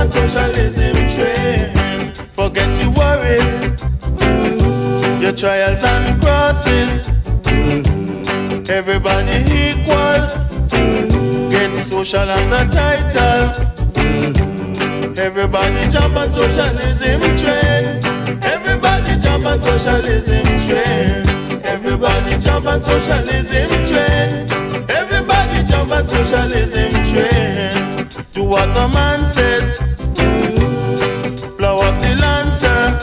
on socialism train. Forget your worries, your trials and crosses. Everybody equal, get social on the title. Everybody jump on socialism train. Everybody jump on socialism train. Everybody jump on socialism train. Everybody jump on socialism train. Do what the man says. Blow up the lancer.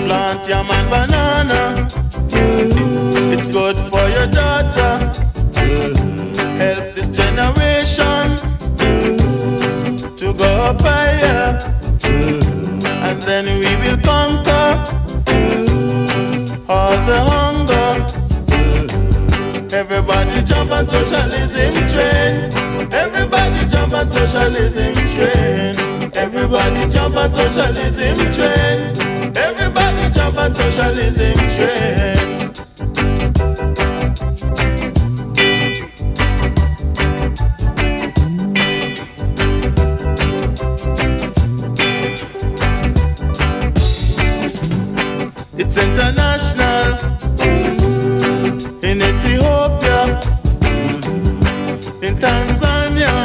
Plant yam and banana. It's good for your daughter. Help this generation to go up higher, and then we will conquer all the hunger. Everybody jump on socialism train. Everybody jump on socialism train. Everybody jump on socialism train. Everybody jump on socialism train. It's international in Ethiopia, in Tanzania,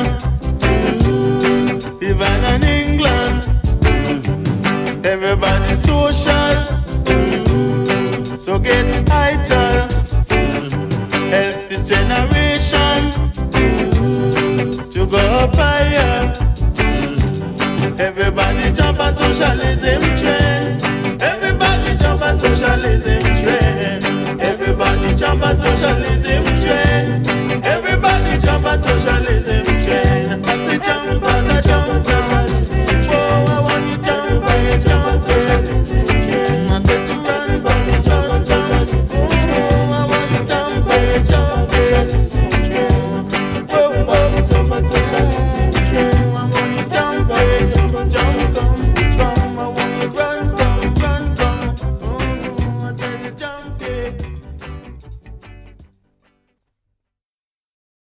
even in England. Everybody social, so get vital. Help this generation to go up higher. Everybody jump on socialism train. Everybody jump on socialism train. Everybody jump on socialism train. Everybody jump on socialism